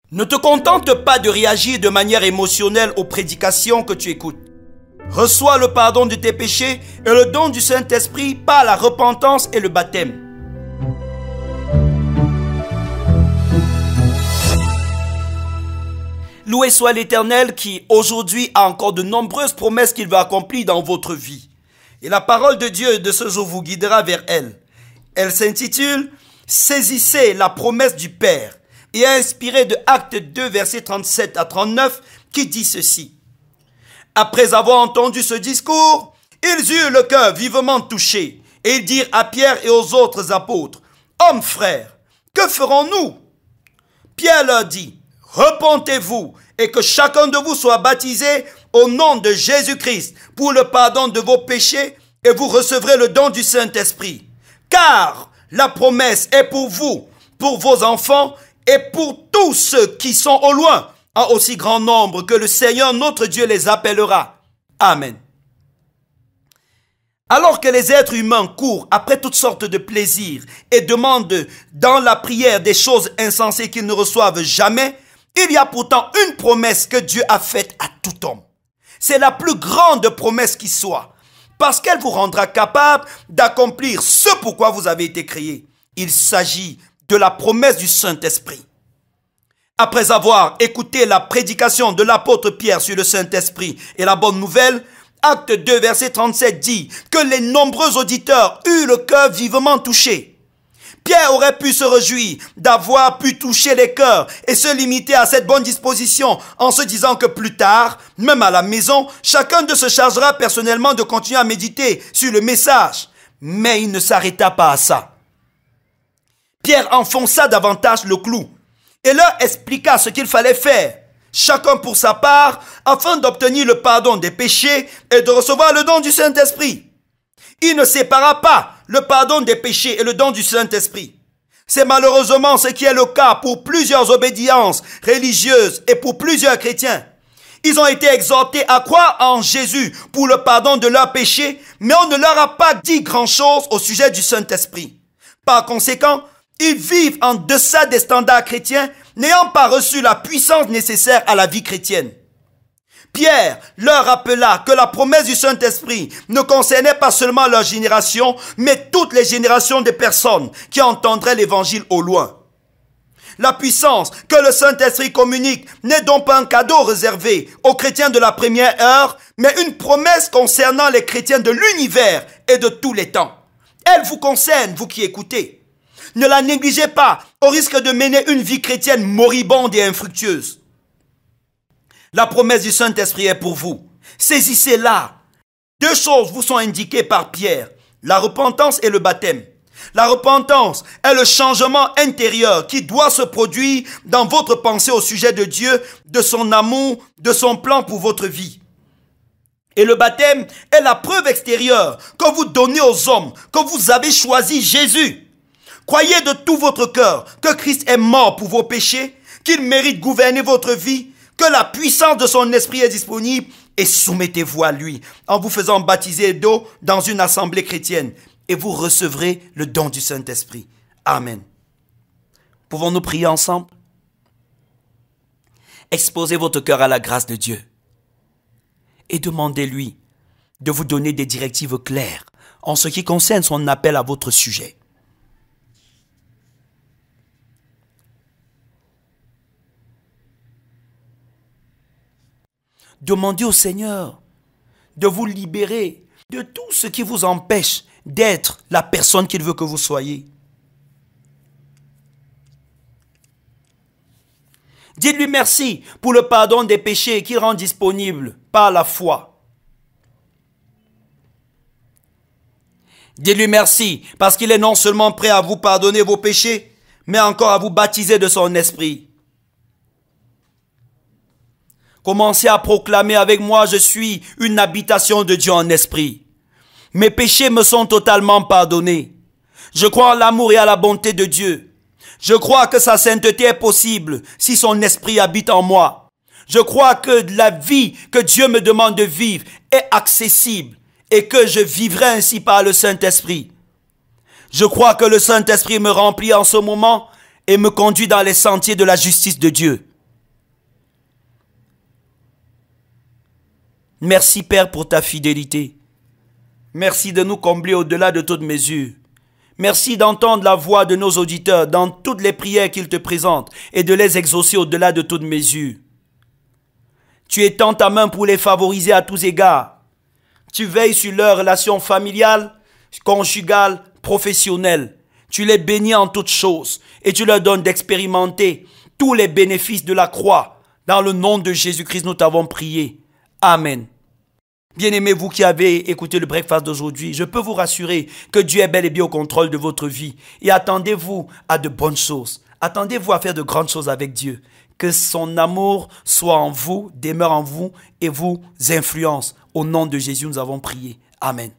Ne te contente pas de réagir de manière émotionnelle aux prédications que tu écoutes. Reçois le pardon de tes péchés et le don du Saint-Esprit par la repentance et le baptême. Loué soit l'Éternel qui aujourd'hui a encore de nombreuses promesses qu'il va accomplir dans votre vie. Et la parole de Dieu de ce jour vous guidera vers elle. Elle s'intitule « Saisissez la promesse du Père » et est inspirée de Actes 2, versets 37 à 39 qui dit ceci. Après avoir entendu ce discours, ils eurent le cœur vivement touché et ils dirent à Pierre et aux autres apôtres, « Hommes frères, que ferons-nous » Pierre leur dit, « Repentez-vous et que chacun de vous soit baptisé au nom de Jésus-Christ pour le pardon de vos péchés et vous recevrez le don du Saint-Esprit. Car la promesse est pour vous, pour vos enfants et pour tous ceux qui sont au loin, en aussi grand nombre que le Seigneur notre Dieu les appellera. Amen. » Alors que les êtres humains courent après toutes sortes de plaisirs et demandent dans la prière des choses insensées qu'ils ne reçoivent jamais, il y a pourtant une promesse que Dieu a faite à tout homme. C'est la plus grande promesse qui soit, parce qu'elle vous rendra capable d'accomplir ce pourquoi vous avez été créé. Il s'agit de la promesse du Saint-Esprit. Après avoir écouté la prédication de l'apôtre Pierre sur le Saint-Esprit et la bonne nouvelle, Acte 2, verset 37 dit que les nombreux auditeurs eurent le cœur vivement touché. Pierre aurait pu se réjouir d'avoir pu toucher les cœurs et se limiter à cette bonne disposition en se disant que plus tard, même à la maison, chacun d'eux se chargera personnellement de continuer à méditer sur le message. Mais il ne s'arrêta pas à ça. Pierre enfonça davantage le clou et leur expliqua ce qu'il fallait faire, chacun pour sa part, afin d'obtenir le pardon des péchés et de recevoir le don du Saint-Esprit. Il ne sépara pas le pardon des péchés et le don du Saint-Esprit. C'est malheureusement ce qui est le cas pour plusieurs obédiences religieuses et pour plusieurs chrétiens. Ils ont été exhortés à croire en Jésus pour le pardon de leurs péchés, mais on ne leur a pas dit grand-chose au sujet du Saint-Esprit. Par conséquent, ils vivent en deçà des standards chrétiens, n'ayant pas reçu la puissance nécessaire à la vie chrétienne. Pierre leur rappela que la promesse du Saint-Esprit ne concernait pas seulement leur génération, mais toutes les générations de personnes qui entendraient l'évangile au loin. La puissance que le Saint-Esprit communique n'est donc pas un cadeau réservé aux chrétiens de la première heure, mais une promesse concernant les chrétiens de l'univers et de tous les temps. Elle vous concerne, vous qui écoutez. Ne la négligez pas au risque de mener une vie chrétienne moribonde et infructueuse. La promesse du Saint-Esprit est pour vous. Saisissez-la. Deux choses vous sont indiquées par Pierre, la repentance et le baptême. La repentance est le changement intérieur qui doit se produire dans votre pensée au sujet de Dieu, de son amour, de son plan pour votre vie. Et le baptême est la preuve extérieure que vous donnez aux hommes, que vous avez choisi Jésus. Croyez de tout votre cœur que Christ est mort pour vos péchés, qu'il mérite gouverner votre vie, que la puissance de son esprit est disponible et soumettez-vous à lui en vous faisant baptiser d'eau dans une assemblée chrétienne et vous recevrez le don du Saint-Esprit. Amen. Pouvons-nous prier ensemble? Exposez votre cœur à la grâce de Dieu et demandez-lui de vous donner des directives claires en ce qui concerne son appel à votre sujet. Demandez au Seigneur de vous libérer de tout ce qui vous empêche d'être la personne qu'il veut que vous soyez. Dites-lui merci pour le pardon des péchés qu'il rend disponible par la foi. Dites-lui merci parce qu'il est non seulement prêt à vous pardonner vos péchés, mais encore à vous baptiser de son esprit. Commencez à proclamer avec moi, je suis une habitation de Dieu en esprit. Mes péchés me sont totalement pardonnés. Je crois en l'amour et à la bonté de Dieu. Je crois que sa sainteté est possible si son esprit habite en moi. Je crois que la vie que Dieu me demande de vivre est accessible et que je vivrai ainsi par le Saint-Esprit. Je crois que le Saint-Esprit me remplit en ce moment et me conduit dans les sentiers de la justice de Dieu. Merci Père pour ta fidélité. Merci de nous combler au-delà de toute mesure. Merci d'entendre la voix de nos auditeurs dans toutes les prières qu'ils te présentent et de les exaucer au-delà de toute mesure. Tu étends ta main pour les favoriser à tous égards. Tu veilles sur leurs relations familiales, conjugales, professionnelles. Tu les bénis en toutes choses et tu leur donnes d'expérimenter tous les bénéfices de la croix. Dans le nom de Jésus-Christ, nous t'avons prié. Amen. Bien-aimés, vous qui avez écouté le breakfast d'aujourd'hui, je peux vous rassurer que Dieu est bel et bien au contrôle de votre vie. Et attendez-vous à de bonnes choses. Attendez-vous à faire de grandes choses avec Dieu. Que son amour soit en vous, demeure en vous et vous influence. Au nom de Jésus, nous avons prié. Amen.